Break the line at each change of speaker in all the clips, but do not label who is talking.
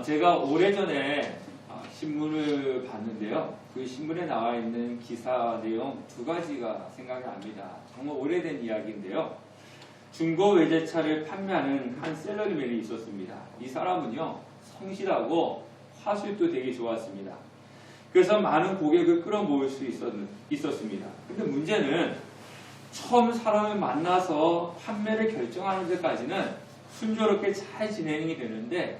제가 오래전에 신문을 봤는데요. 그 신문에 나와 있는 기사 내용 두 가지가 생각이 납니다. 정말 오래된 이야기인데요. 중고 외제차를 판매하는 한 셀러리맨이 있었습니다. 이 사람은요, 성실하고 화술도 되게 좋았습니다. 그래서 많은 고객을 끌어모을 수 있었습니다. 근데 문제는 처음 사람을 만나서 판매를 결정하는 데까지는 순조롭게 잘 진행이 되는데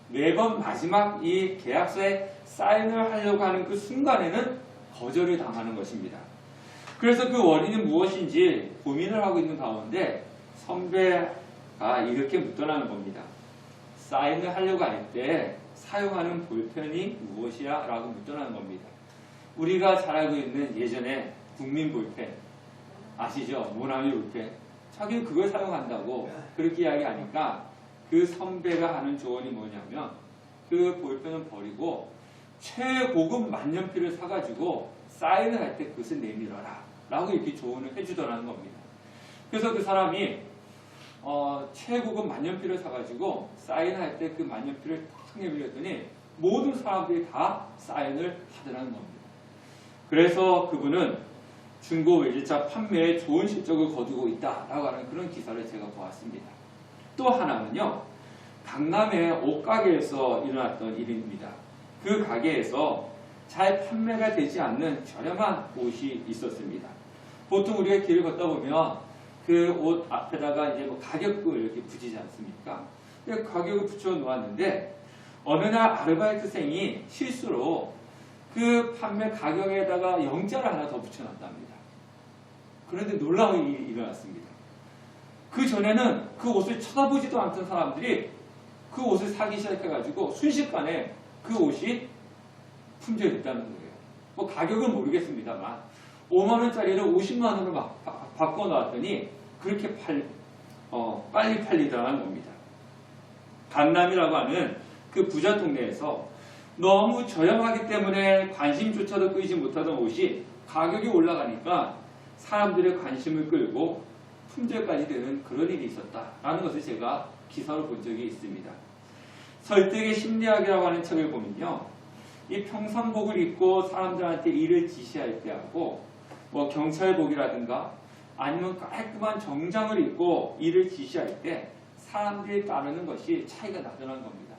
매번 마지막 이 계약서에 사인을 하려고 하는 그 순간에는 거절을 당하는 것입니다. 그래서 그 원인이 무엇인지 고민을 하고 있는 가운데 선배가 이렇게 묻더라는 겁니다. 사인을 하려고 할 때 사용하는 볼펜이 무엇이야? 라고 묻더라는 겁니다. 우리가 잘 알고 있는 예전에 국민 볼펜 아시죠? 모나미 볼펜. 자기는 그걸 사용한다고 그렇게 이야기하니까 그 선배가 하는 조언이 뭐냐면 그 볼펜은 버리고 최고급 만년필을 사가지고 사인을 할 때 그것을 내밀어라 라고 이렇게 조언을 해주더라는 겁니다. 그래서 그 사람이 최고급 만년필을 사가지고 사인할 때 그 만년필을 탁 내밀었더니 모든 사람들이 다 사인을 하더라는 겁니다. 그래서 그분은 중고 외제차 판매에 좋은 실적을 거두고 있다라고 하는 그런 기사를 제가 보았습니다. 또 하나는요, 강남의 옷가게에서 일어났던 일입니다. 그 가게에서 잘 판매가 되지 않는 저렴한 옷이 있었습니다. 보통 우리가 길을 걷다 보면 그 옷 앞에다가 이제 뭐 가격을 이렇게 붙이지 않습니까? 가격을 붙여 놓았는데 어느 날 아르바이트생이 실수로 그 판매 가격에다가 영자를 하나 더 붙여놨답니다. 그런데 놀라운 일이 일어났습니다. 그 전에는 그 옷을 쳐다보지도 않던 사람들이 그 옷을 사기 시작해가지고 순식간에 그 옷이 품절됐다는 거예요. 뭐 가격은 모르겠습니다만 5만원짜리를 50만원으로 막 바꿔놨더니 그렇게 빨리 팔리더라는 겁니다. 강남이라고 하는 그 부자 동네에서 너무 저렴하기 때문에 관심조차도 끌지 못하던 옷이 가격이 올라가니까 사람들의 관심을 끌고 품절까지 되는 그런 일이 있었다라는 것을 제가 기사로 본 적이 있습니다. 설득의 심리학이라고 하는 책을 보면요, 이 평상복을 입고 사람들한테 일을 지시할 때하고 뭐 경찰복이라든가 아니면 깔끔한 정장을 입고 일을 지시할 때 사람들이 따르는 것이 차이가 나더라는 겁니다.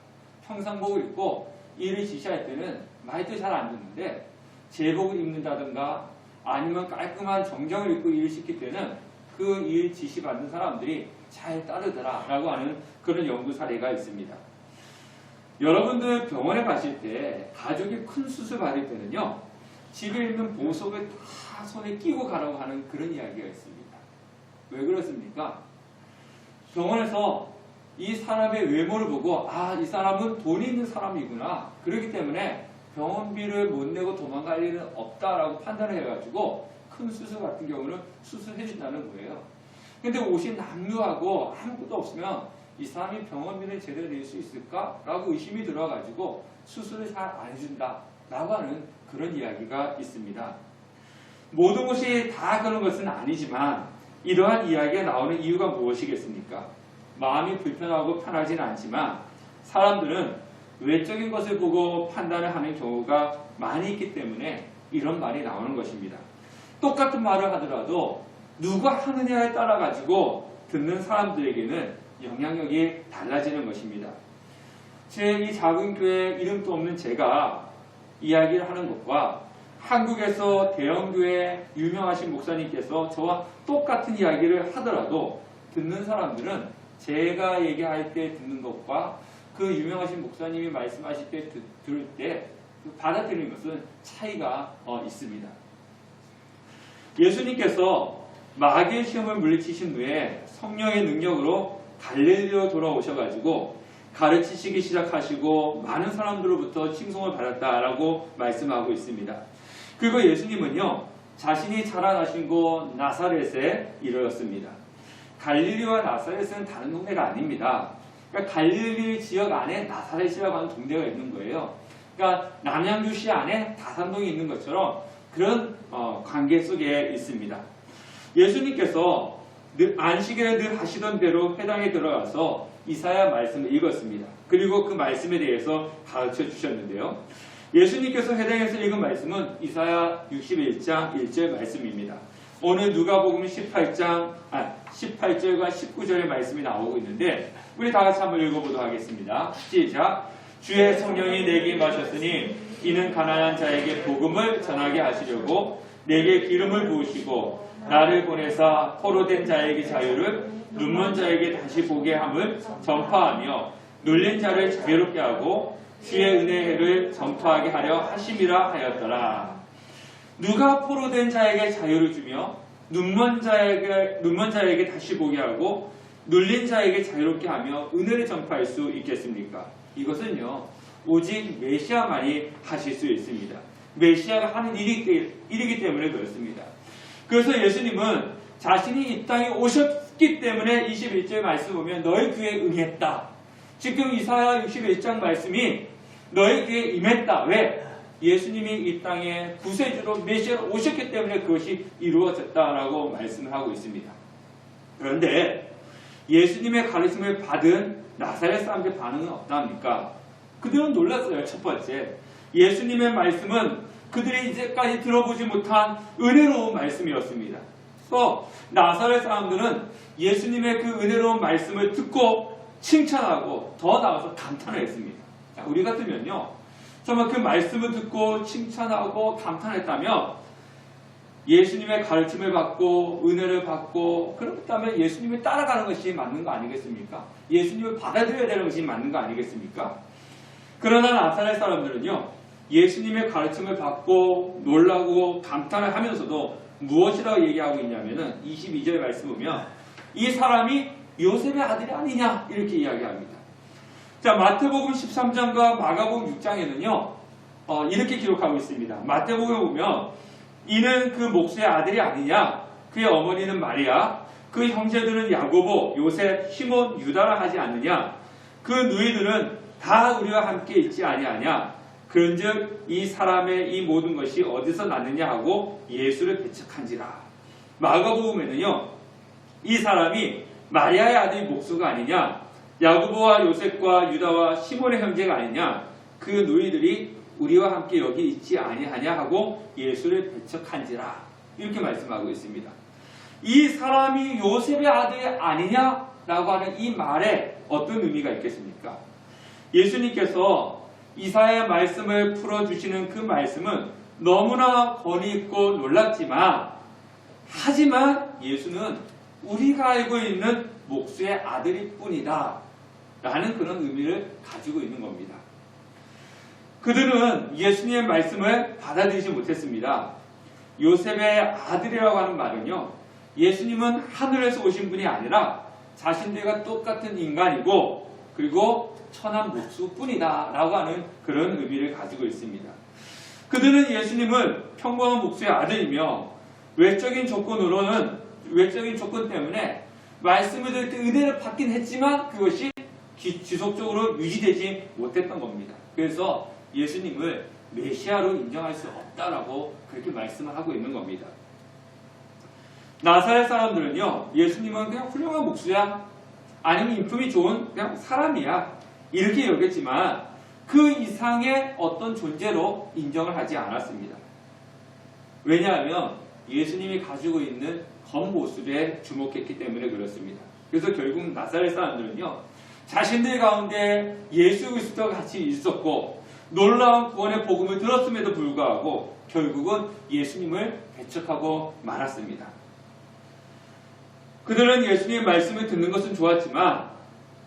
평상복을 입고 일을 지시할 때는 말도 잘 안 듣는데 제복을 입는다든가 아니면 깔끔한 정장을 입고 일을 시킬 때는 그 일 지시받는 사람들이 잘 따르더라라고 하는 그런 연구 사례가 있습니다. 여러분들 병원에 가실 때 가족이 큰 수술 받을 때는요, 집에 있는 보석을 다 손에 끼고 가라고 하는 그런 이야기가 있습니다. 왜 그렇습니까? 병원에서 이 사람의 외모를 보고 이 사람은 돈이 있는 사람이구나. 그렇기 때문에 병원비를 못 내고 도망갈 일은 없다라고 판단을 해가지고 큰 수술 같은 경우는 수술해준다는 거예요. 근데 옷이 남루하고 아무것도 없으면 이 사람이 병원비를 제대로 낼 수 있을까? 라고 의심이 들어가지고 수술을 잘 안 해준다라고 하는 그런 이야기가 있습니다. 모든 것이 다 그런 것은 아니지만 이러한 이야기가 나오는 이유가 무엇이겠습니까? 마음이 불편하고 편하지는 않지만 사람들은 외적인 것을 보고 판단을 하는 경우가 많이 있기 때문에 이런 말이 나오는 것입니다. 똑같은 말을 하더라도 누가 하느냐에 따라 가지고 듣는 사람들에게는 영향력이 달라지는 것입니다. 제 이 작은 교회 이름도 없는 제가 이야기를 하는 것과 한국에서 대형교회 유명하신 목사님께서 저와 똑같은 이야기를 하더라도 듣는 사람들은 제가 얘기할 때 듣는 것과 그 유명하신 목사님이 말씀하실 때 들을 때 받아들이는 것은 차이가 있습니다. 예수님께서 마귀의 시험을 물리치신 후에 성령의 능력으로 갈릴리로 돌아오셔가지고 가르치시기 시작하시고 많은 사람들로부터 칭송을 받았다라고 말씀하고 있습니다. 그리고 예수님은요, 자신이 자라나신 곳 나사렛에 이르렀습니다. 갈릴리와 나사렛은 다른 동네가 아닙니다. 그러니까 갈릴리 지역 안에 나사렛이라고 하는 동네가 있는 거예요. 그러니까 남양주시 안에 다산동이 있는 것처럼 그런 관계 속에 있습니다. 예수님께서 안식일에 늘 하시던 대로 회당에 들어가서 이사야 말씀을 읽었습니다. 그리고 그 말씀에 대해서 가르쳐 주셨는데요. 예수님께서 회당에서 읽은 말씀은 이사야 61장 1절 말씀입니다. 오늘 누가복음 18절과 19절의 말씀이 나오고 있는데 우리 다 같이 한번 읽어보도록 하겠습니다. 시작. 주의 성령이 내게 임하셨으니 이는 가난한 자에게 복음을 전하게 하시려고 내게 기름을 부으시고 나를 보내사 포로된 자에게 자유를 눈먼 자에게 다시 보게 함을 전파하며 눌린 자를 자유롭게 하고 주의 은혜를 전파하게 하려 하심이라 하였더라. 누가 포로된 자에게 자유를 주며 눈먼 자에게 다시 보게 하고 눌린 자에게 자유롭게 하며 은혜를 전파할 수 있겠습니까? 이것은요 오직 메시아만이 하실 수 있습니다. 메시아가 하는 일이기 때문에 그렇습니다. 그래서 예수님은 자신이 이 땅에 오셨기 때문에 21절 말씀 보면 너희 귀에 응했다. 지금 이사야 61장 말씀이 너희 귀에 임했다. 왜? 예수님이 이 땅에 구세주로 메시아로 오셨기 때문에 그것이 이루어졌다라고 말씀을 하고 있습니다. 그런데 예수님의 가르침을 받은 나사렛 사람들의 반응은 어떠합니까? 그들은 놀랐어요. 첫 번째, 예수님의 말씀은 그들이 이제까지 들어보지 못한 은혜로운 말씀이었습니다. 또 나사렛 사람들은 예수님의 그 은혜로운 말씀을 듣고 칭찬하고 더 나아가서 감탄을 했습니다. 우리 같으면요 정말 그 말씀을 듣고 칭찬하고 감탄했다면 예수님의 가르침을 받고 은혜를 받고 그렇다면 예수님을 따라가는 것이 맞는 거 아니겠습니까? 예수님을 받아들여야 되는 것이 맞는 거 아니겠습니까? 그러나 나사렛 사람들은요 예수님의 가르침을 받고 놀라고 감탄을 하면서도 무엇이라고 얘기하고 있냐면은 22절 말씀 보면 이 사람이 요셉의 아들이 아니냐 이렇게 이야기합니다. 자, 마태복음 13장과 마가복음 6장에는요 이렇게 기록하고 있습니다. 마태복음에 보면 이는 그 목수의 아들이 아니냐, 그의 어머니는 마리아, 그 형제들은 야고보, 요셉, 시몬, 유다라 하지 않느냐, 그 누이들은 다 우리와 함께 있지 아니하냐, 그런즉 이 사람의 이 모든 것이 어디서 났느냐 하고 예수를 배척한지라. 마가복음에는요 이 사람이 마리아의 아들 목수가 아니냐, 야고보와 요셉과 유다와 시몬의 형제가 아니냐, 그 누이들이 우리와 함께 여기 있지 아니하냐 하고 예수를 배척한지라. 이렇게 말씀하고 있습니다. 이 사람이 요셉의 아들이 아니냐라고 하는 이 말에 어떤 의미가 있겠습니까? 예수님께서 이사야의 말씀을 풀어주시는 그 말씀은 너무나 권위 있고 놀랍지만 하지만 예수는 우리가 알고 있는 목수의 아들일 뿐이다 라는 그런 의미를 가지고 있는 겁니다. 그들은 예수님의 말씀을 받아들이지 못했습니다. 요셉의 아들이라고 하는 말은요 예수님은 하늘에서 오신 분이 아니라 자신들과 똑같은 인간이고 그리고 천한 목수뿐이다 라고 하는 그런 의미를 가지고 있습니다. 그들은 예수님을 평범한 목수의 아들이며 외적인 조건 때문에 말씀을 들을 때 은혜를 받긴 했지만 그것이 지속적으로 유지되지 못했던 겁니다. 그래서 예수님을 메시아로 인정할 수 없다라고 그렇게 말씀을 하고 있는 겁니다. 나사렛 사람들은요 예수님은 그냥 훌륭한 목수야, 아니면 인품이 좋은 그냥 사람이야 이렇게 여겼지만 그 이상의 어떤 존재로 인정을 하지 않았습니다. 왜냐하면 예수님이 가지고 있는 겉모습에 주목했기 때문에 그렇습니다. 그래서 결국 나사렛 사람들은요 자신들 가운데 예수 그리스도와 같이 있었고 놀라운 구원의 복음을 들었음에도 불구하고 결국은 예수님을 배척하고 말았습니다. 그들은 예수님의 말씀을 듣는 것은 좋았지만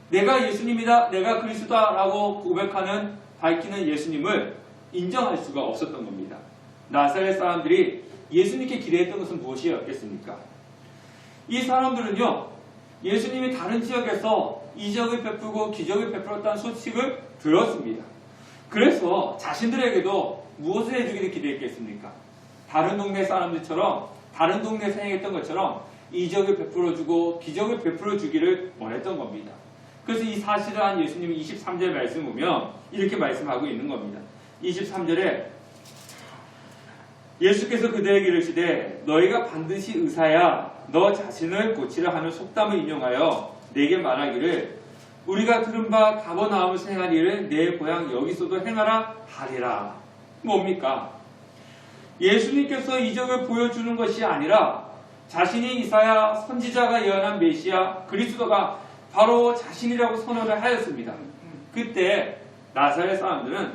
내가 예수님이다, 내가 그리스도다라고 고백하는 밝히는 예수님을 인정할 수가 없었던 겁니다. 나사렛 사람들이 예수님께 기대했던 것은 무엇이었겠습니까? 이 사람들은요 예수님이 다른 지역에서 이적을 베풀고 기적을 베풀었다는 소식을 들었습니다. 그래서 자신들에게도 무엇을 해주기를 기대했겠습니까? 다른 동네 사람들처럼 다른 동네에서 행했던 것처럼 이적을 베풀어주고 기적을 베풀어주기를 원했던 겁니다. 그래서 이 사실을 한 예수님이 23절 말씀 보면 이렇게 말씀하고 있는 겁니다. 23절에 예수께서 그들에게 이르시되 너희가 반드시 의사야 너 자신을 고치라 하는 속담을 인용하여 내게 말하기를 우리가 들은 바 가버나움에서 행한 일을 내 고향 여기서도 행하라 하리라. 뭡니까? 예수님께서 이적을 보여주는 것이 아니라 자신이 이사야 선지자가 예언한 메시아 그리스도가 바로 자신이라고 선언을 하였습니다. 그때 나사렛 사람들은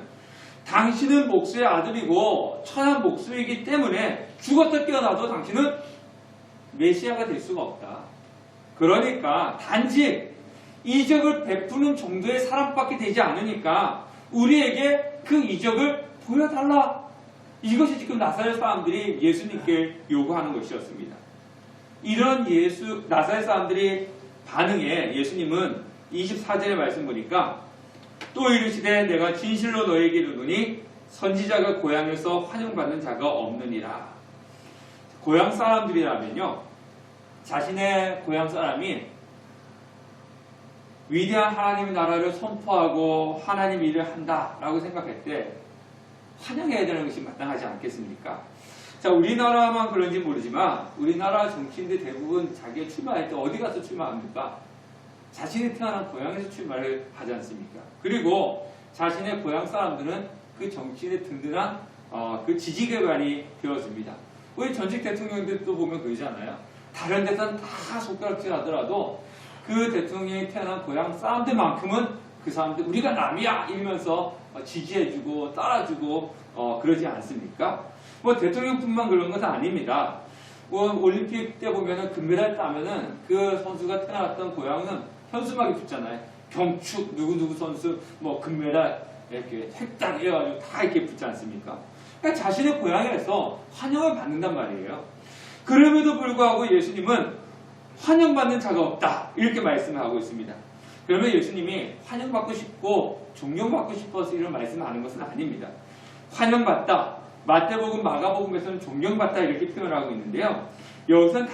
당신은 목수의 아들이고 천한 목수이기 때문에 죽었다 깨어나도 당신은 메시아가 될 수가 없다. 그러니까 단지 이적을 베푸는 정도의 사람밖에 되지 않으니까 우리에게 그 이적을 보여달라. 이것이 지금 나사렛 사람들이 예수님께 요구하는 것이었습니다. 이런 나사렛 사람들이 반응에 예수님은 24절의 말씀 보니까 또 이르시되 내가 진실로 너에게 이르노니 선지자가 고향에서 환영받는 자가 없느니라. 고향 사람들이라면요, 자신의 고향 사람이 위대한 하나님의 나라를 선포하고 하나님 일을 한다라고 생각할 때 환영해야 되는 것이 마땅하지 않겠습니까? 자, 우리나라만 그런지 모르지만 우리나라 정치인들 대부분 자기가 출마할 때 어디 가서 출마합니까? 자신이 태어난 고향에서 출마를 하지 않습니까? 그리고 자신의 고향 사람들은 그 정치인의 든든한 그 지지기관이 되어집니다. 우리 전직 대통령들도 보면 그러잖아요. 다른 데서는 다 손가락질 하더라도 그 대통령이 태어난 고향 사람들만큼은 그 사람들 우리가 남이야 이러면서 지지해주고 따라주고 그러지 않습니까? 뭐 대통령뿐만 그런 것은 아닙니다. 뭐 올림픽 때 보면은 금메달 따면은 그 선수가 태어났던 고향은 현수막이 붙잖아요. 경축 누구누구 선수 뭐 금메달 이렇게 획딱 해가지고 다 이렇게 붙지 않습니까? 그러니까 자신의 고향에서 환영을 받는단 말이에요. 그럼에도 불구하고 예수님은 환영받는 자가 없다 이렇게 말씀을 하고 있습니다. 그러면 예수님이 환영받고 싶고 존경받고 싶어서 이런 말씀을 하는 것은 아닙니다. 환영받다, 마태복음, 마가복음에서는 존경받다 이렇게 표현하고 있는데요. 여기서는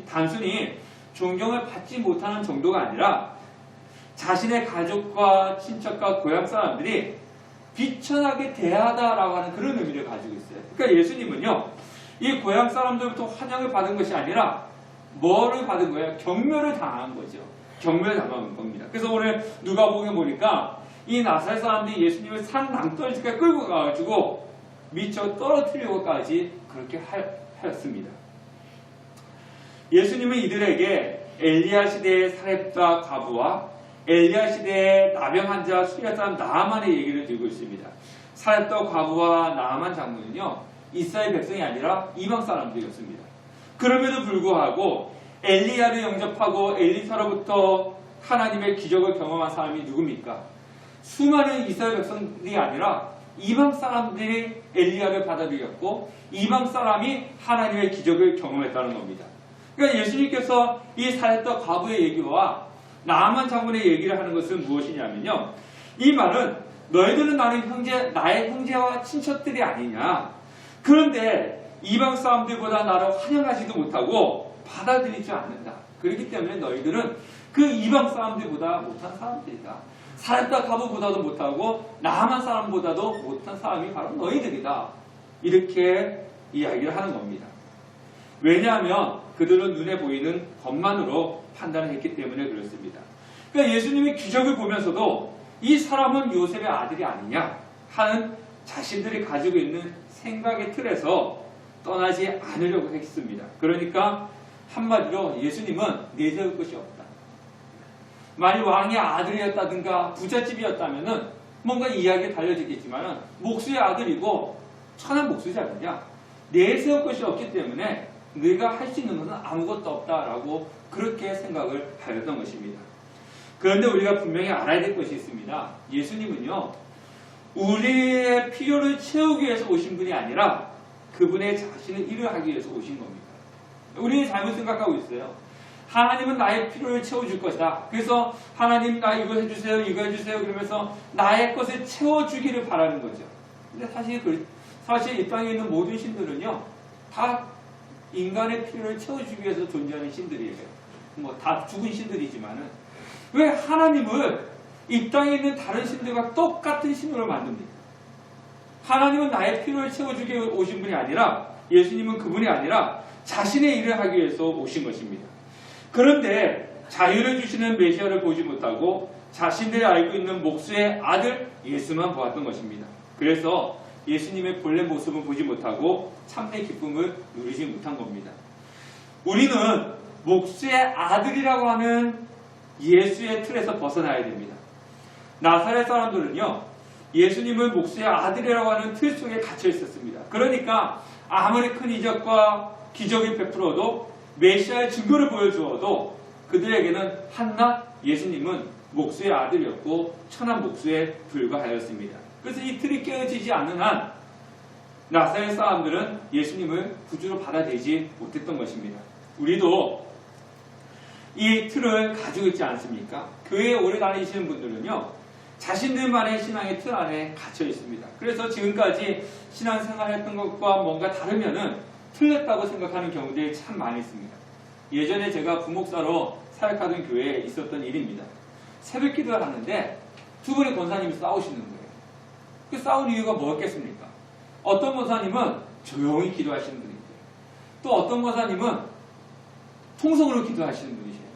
단순히 존경을 받지 못하는 정도가 아니라 자신의 가족과 친척과 고향 사람들이 비천하게 대하다라고 하는 그런 의미를 가지고 있어요. 그러니까 예수님은요, 이 고향 사람들부터 환영을 받은 것이 아니라 뭐를 받은 거예요? 경멸을 당한 거죠. 경멸을 당한 겁니다. 그래서 오늘 누가복음에 보니까 이 나사렛 사람들이 예수님을 산 낭떠러지까지 끌고 가가지고 미쳐 떨어뜨리고까지 그렇게 하였습니다. 예수님은 이들에게 엘리야 시대의 사렙과 과부와 엘리야 시대의 나병 환자 수리아 사람 나아만의 얘기를 들고 있습니다. 사렙과 과부와 나아만 장군은요, 이스라엘 백성이 아니라 이방 사람들이었습니다. 그럼에도 불구하고 엘리야를 영접하고 엘리사로부터 하나님의 기적을 경험한 사람이 누굽니까? 수많은 이스라엘 백성들이 아니라 이방 사람들이 엘리야를 받아들였고 이방 사람이 하나님의 기적을 경험했다는 겁니다. 그러니까 예수님께서 이 사렙과 과부의 얘기와 나아만 장군의 얘기를 하는 것은 무엇이냐면요, 이 말은 너희들은 나의 형제와 친척들이 아니냐. 그런데 이방 사람들보다 나를 환영하지도 못하고 받아들이지 않는다. 그렇기 때문에 너희들은 그 이방 사람들보다 못한 사람들이다. 사렙과 과부보다도 못하고 나아만 사람보다도 못한 사람이 바로 너희들이다. 이렇게 이야기를 하는 겁니다. 왜냐하면 그들은 눈에 보이는 것만으로 판단을 했기 때문에 그렇습니다. 그러니까 예수님이 기적을 보면서도 이 사람은 요셉의 아들이 아니냐 하는 자신들이 가지고 있는 생각의 틀에서 떠나지 않으려고 했습니다. 그러니까 한마디로 예수님은 내세울 것이 없다. 만일 왕의 아들이었다든가 부잣집이었다면은 뭔가 이야기가 달려지겠지만은 목수의 아들이고 천한 목수자느냐, 내세울 것이 없기 때문에 네가 할 수 있는 것은 아무것도 없다라고 그렇게 생각을 하였던 것입니다. 그런데 우리가 분명히 알아야 될 것이 있습니다. 예수님은요, 우리의 필요를 채우기 위해서 오신 분이 아니라 그분의 자신의 일을 하기 위해서 오신 겁니다. 우리는 잘못 생각하고 있어요. 하나님은 나의 필요를 채워줄 것이다. 그래서 하나님 나 이거 해주세요, 이거 해주세요 그러면서 나의 것을 채워주기를 바라는 거죠. 근데 사실 이 땅에 있는 모든 신들은요, 다 인간의 필요를 채워주기 위해서 존재하는 신들이에요. 뭐 다 죽은 신들이지만은 왜 하나님을 이 땅에 있는 다른 신들과 똑같은 신으로 만듭니까? 하나님은 나의 필요를 채워주기 오신 분이 아니라, 예수님은 그분이 아니라 자신의 일을 하기 위해서 오신 것입니다. 그런데 자유를 주시는 메시아를 보지 못하고 자신들이 알고 있는 목수의 아들 예수만 보았던 것입니다. 그래서 예수님의 본래 모습을 보지 못하고 참된 기쁨을 누리지 못한 겁니다. 우리는 목수의 아들이라고 하는 예수의 틀에서 벗어나야 됩니다. 나사렛 사람들은요, 예수님을 목수의 아들이라고 하는 틀 속에 갇혀 있었습니다. 그러니까 아무리 큰 이적과 기적을 베풀어도 메시아의 증거를 보여주어도 그들에게는 한낱 예수님은 목수의 아들이었고 천한 목수에 불과하였습니다. 그래서 이 틀이 깨어지지 않는 한 나사렛 사람들은 예수님을 구주로 받아들이지 못했던 것입니다. 우리도 이 틀을 가지고 있지 않습니까? 교회에 오래 다니시는 분들은요, 자신들만의 신앙의 틀 안에 갇혀 있습니다. 그래서 지금까지 신앙생활했던 것과 뭔가 다르면은 틀렸다고 생각하는 경우들이 참 많이 있습니다. 예전에 제가 부목사로 사역하던 교회에 있었던 일입니다. 새벽 기도를 하는데 두 분의 권사님이 싸우시는 거예요. 그 싸운 이유가 뭐였겠습니까? 어떤 권사님은 조용히 기도하시는 분이고요. 또 어떤 권사님은 통성으로 기도하시는 분이세요.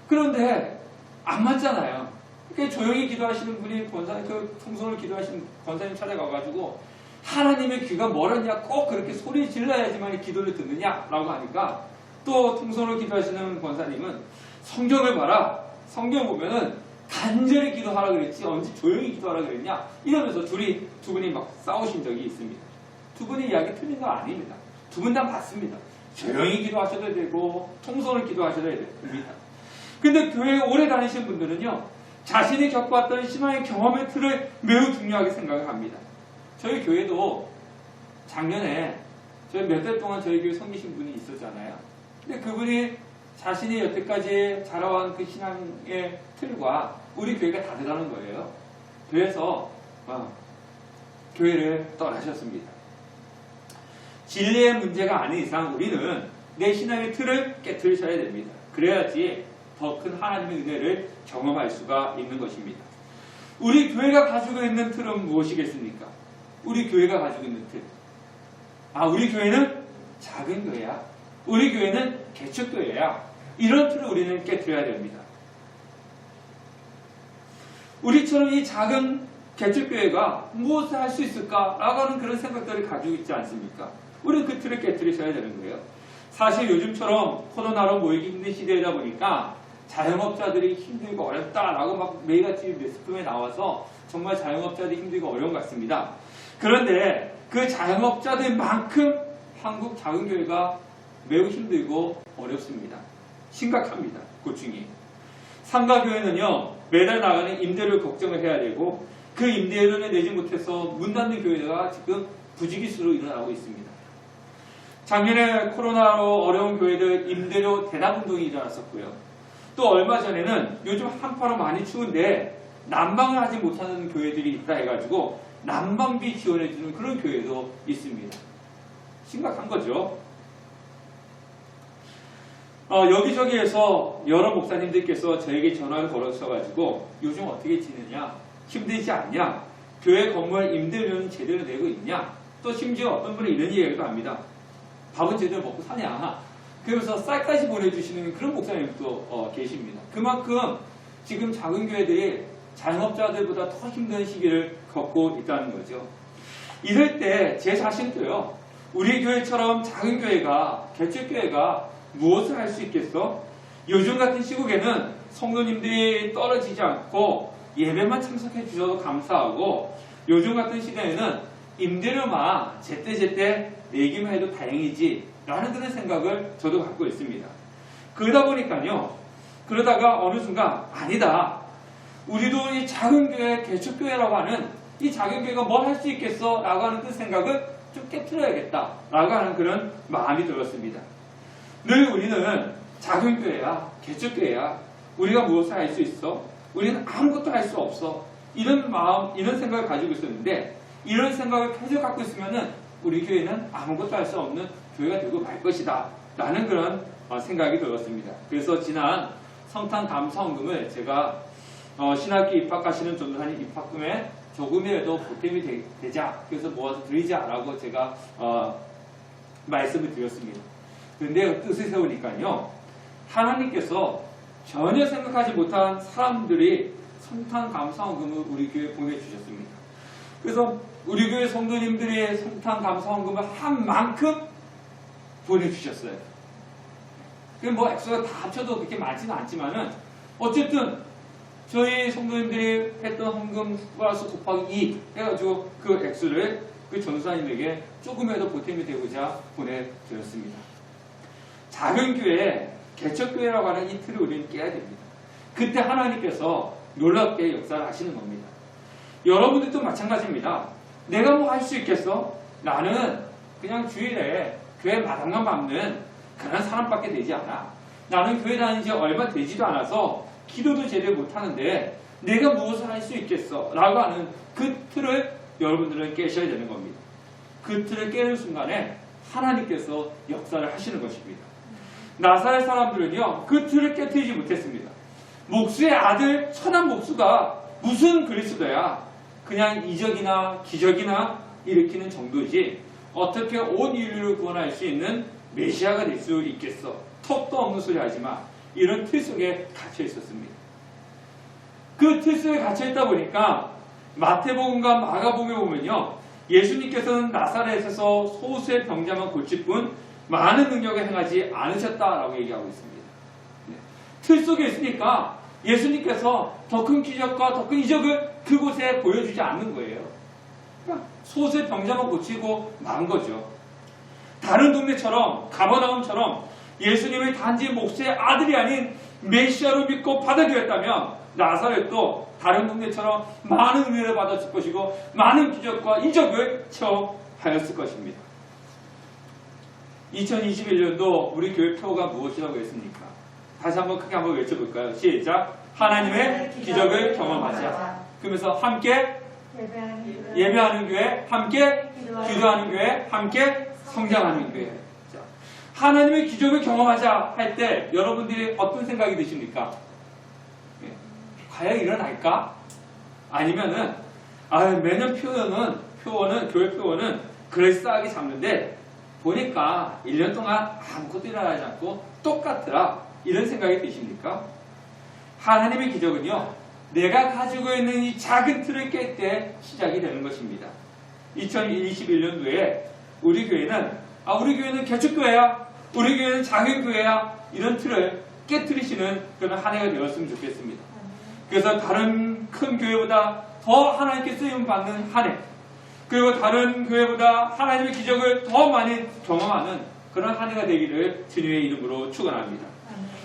그런데 안 맞잖아요. 그러니까 조용히 기도하시는 분이 통성으로 기도하시는 권사님 찾아가가지고 하나님의 귀가 멀었냐, 꼭 그렇게 소리 질러야지만 기도를 듣느냐라고 하니까 또 통성으로 기도하시는 권사님은 성경을 봐라. 성경 보면은 간절히 기도하라 그랬지 언제 조용히 기도하라 그랬냐 이러면서 두 분이 막 싸우신 적이 있습니다. 두 분의 이야기 틀린 거 아닙니다. 두 분 다 맞습니다. 조용히 기도하셔도 되고 통성을 기도하셔도 됩니다. 근데 교회에 오래 다니신 분들은요, 자신이 겪어왔던 신앙의 경험의 틀을 매우 중요하게 생각을 합니다. 저희 교회도 작년에 저희 몇 달 동안 저희 교회 섬기신 분이 있었잖아요. 근데 그분이 자신이 여태까지 자라온 그 신앙의 틀과 우리 교회가 다르다는 거예요. 그래서 교회를 떠나셨습니다. 진리의 문제가 아닌 이상 우리는 내 신앙의 틀을 깨트리셔야 됩니다. 그래야지 더 큰 하나님의 은혜를 경험할 수가 있는 것입니다. 우리 교회가 가지고 있는 틀은 무엇이겠습니까? 우리 교회가 가지고 있는 틀. 우리 교회는 작은 교회야. 우리 교회는 개척교회야. 이런 틀을 우리는 깨트려야 됩니다. 우리처럼 이 작은 개척교회가 무엇을 할 수 있을까라고 하는 그런 생각들을 가지고 있지 않습니까? 우리는 그 틀을 깨트리셔야 되는 거예요. 사실 요즘처럼 코로나로 모이기 힘든 시대이다 보니까 자영업자들이 힘들고 어렵다라고 막 매일같이 매스컴에 나와서 정말 자영업자들이 힘들고 어려운 것 같습니다. 그런데 그 자영업자들만큼 한국 작은 교회가 매우 힘들고 어렵습니다. 심각합니다. 고충이. 상가교회는요, 매달 나가는 임대료 걱정을 해야 되고 그 임대료를 내지 못해서 문 닫는 교회가 지금 부지기수로 일어나고 있습니다. 작년에 코로나로 어려운 교회들 임대료 대납운동이 일어났었고요. 또 얼마 전에는 요즘 한파로 많이 추운데 난방을 하지 못하는 교회들이 있다 해가지고 난방비 지원해주는 그런 교회도 있습니다. 심각한 거죠. 여기저기에서 여러 목사님들께서 저에게 전화를 걸어주셔가지고 요즘 어떻게 지내냐, 힘들지 않냐, 교회 건물 임대료는 제대로 내고 있냐, 또 심지어 어떤 분은 이런 이야기도 합니다. 밥은 제대로 먹고 사냐. 그러면서 쌀까지 보내주시는 그런 목사님도 계십니다. 그만큼 지금 작은 교회들이 자영업자들보다 더 힘든 시기를 겪고 있다는 거죠. 이럴 때 제 자신도요, 우리 교회처럼 작은 교회가, 개척교회가 무엇을 할 수 있겠어? 요즘 같은 시국에는 성도님들이 떨어지지 않고 예배만 참석해 주셔도 감사하고, 요즘 같은 시대에는 임대료만 제때제때 내기만 해도 다행이지 라는 그런 생각을 저도 갖고 있습니다. 그러다 보니까요, 그러다가 어느 순간 아니다, 우리도 이 작은 교회, 개척교회라고 하는 이 작은 교회가 뭘 할 수 있겠어? 라고 하는 그 생각을 좀 깨트려야겠다 라고 하는 그런 마음이 들었습니다. 늘 우리는 작은 교회야, 개척교회야, 우리가 무엇을 할 수 있어? 우리는 아무것도 할 수 없어. 이런 마음, 이런 생각을 가지고 있었는데, 이런 생각을 계속 갖고 있으면은 우리 교회는 아무것도 할 수 없는 교회가 되고 말 것이다 라는 그런 생각이 들었습니다. 그래서 지난 성탄 감사헌금을 제가 신학기 입학하시는 전도사님 입학금에 조금이라도 보탬이 되자, 그래서 모아서 드리자라고 제가 말씀을 드렸습니다. 그런데 뜻을 세우니까요. 하나님께서 전혀 생각하지 못한 사람들이 성탄 감사헌금을 우리 교회에 보내주셨습니다. 그래서 우리 교회 성도님들의 성탄 감사헌금을 한 만큼 보내주셨어요. 그 뭐 액수가 다 합쳐도 그렇게 많지는 않지만은 어쨌든 저희 성도님들이 했던 헌금 플러스 곱하기 2 해가지고 그 액수를 그 전도사님에게 조금이라도 보탬이 되고자 보내드렸습니다. 작은 교회, 개척교회라고 하는 이 틀을 우리는 깨야 됩니다. 그때 하나님께서 놀랍게 역사를 하시는 겁니다. 여러분들도 마찬가지입니다. 내가 뭐 할 수 있겠어? 나는 그냥 주일에 교회 마당만 밟는 그런 사람밖에 되지 않아. 나는 교회 다닌 지 얼마 되지도 않아서 기도도 제대로 못하는데 내가 무엇을 할 수 있겠어? 라고 하는 그 틀을 여러분들은 깨셔야 되는 겁니다. 그 틀을 깨는 순간에 하나님께서 역사를 하시는 것입니다. 나사렛 사람들은요, 그 틀을 깨뜨리지 못했습니다. 목수의 아들 천한 목수가 무슨 그리스도야? 그냥 이적이나 기적이나 일으키는 정도지 어떻게 온 인류를 구원할 수 있는 메시아가 될 수 있겠어? 턱도 없는 소리 하지 마. 이런 틀 속에 갇혀 있었습니다. 그 틀 속에 갇혀 있다 보니까 마태복음과 마가복음에 보면요, 예수님께서는 나사렛에서 소수의 병자만 고칠 뿐 많은 능력을 행하지 않으셨다라고 얘기하고 있습니다. 틀 속에 있으니까 예수님께서 더 큰 기적과 더 큰 이적을 그곳에 보여주지 않는 거예요. 그러니까 소수의 병자만 고치고 만 거죠. 다른 동네처럼 가버나움처럼 예수님을 단지 목수의 아들이 아닌 메시아로 믿고 받아들였다면 나사렛도 다른 동네처럼 많은 은혜를 받았을 것이고 많은 기적과 이적을 체험하였을 것입니다. 2021년도 우리 교회 표어가 무엇이라고 했습니까? 다시 한번 크게 한번 외쳐볼까요? 시작! 하나님의 기적을 경험하자. 그러면서 함께 예배하는 교회, 함께 기도하는 교회, 함께 성장하는 교회. 자, 하나님의 기적을 경험하자 할 때 여러분들이 어떤 생각이 드십니까? 과연 일어날까? 아니면은 매년 교회 표어는 그럴싸하게 잡는데 보니까 1년 동안 아무것도 일어나지 않고 똑같더라. 이런 생각이 드십니까? 하나님의 기적은요, 내가 가지고 있는 이 작은 틀을 깰 때 시작이 되는 것입니다. 2021년도에 우리 교회는 개척교회야, 우리 교회는 작은 교회야, 이런 틀을 깨뜨리시는 그런 한 해가 되었으면 좋겠습니다. 그래서 다른 큰 교회보다 더 하나님께 쓰임 받는 한 해, 그리고 다른 교회보다 하나님의 기적을 더 많이 경험하는 그런 한 해가 되기를 주님의 이름으로 축원합니다.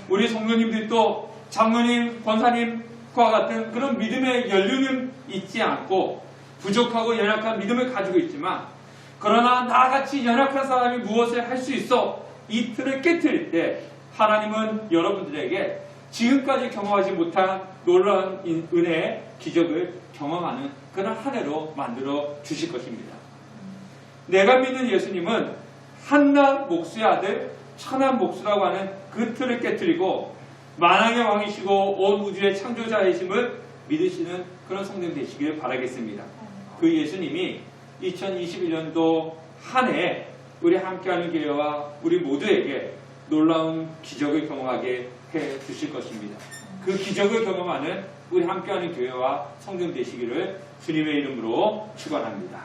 우리 성도님들도 장로님, 권사님과 같은 그런 믿음의 연륜은 잊지 않고 부족하고 연약한 믿음을 가지고 있지만, 그러나 나같이 연약한 사람이 무엇을 할 수 있어? 이 틀을 깨뜨릴 때 하나님은 여러분들에게 지금까지 경험하지 못한 놀라운 은혜의 기적을 경험하는 그런 한 해로 만들어 주실 것입니다. 내가 믿는 예수님은 한낱 목수의 아들 천한 목수라고 하는 그 틀을 깨뜨리고 만왕의 왕이시고 온 우주의 창조자이심을 믿으시는 그런 성도님 되시길 바라겠습니다. 그 예수님이 2021년도 한 해 우리 함께하는 교회와 우리 모두에게 놀라운 기적을 경험하게 해 주실 것입니다. 그 기적을 경험하는 우리 함께하는 교회와 성도님 되시기를 주님의 이름으로 축원합니다.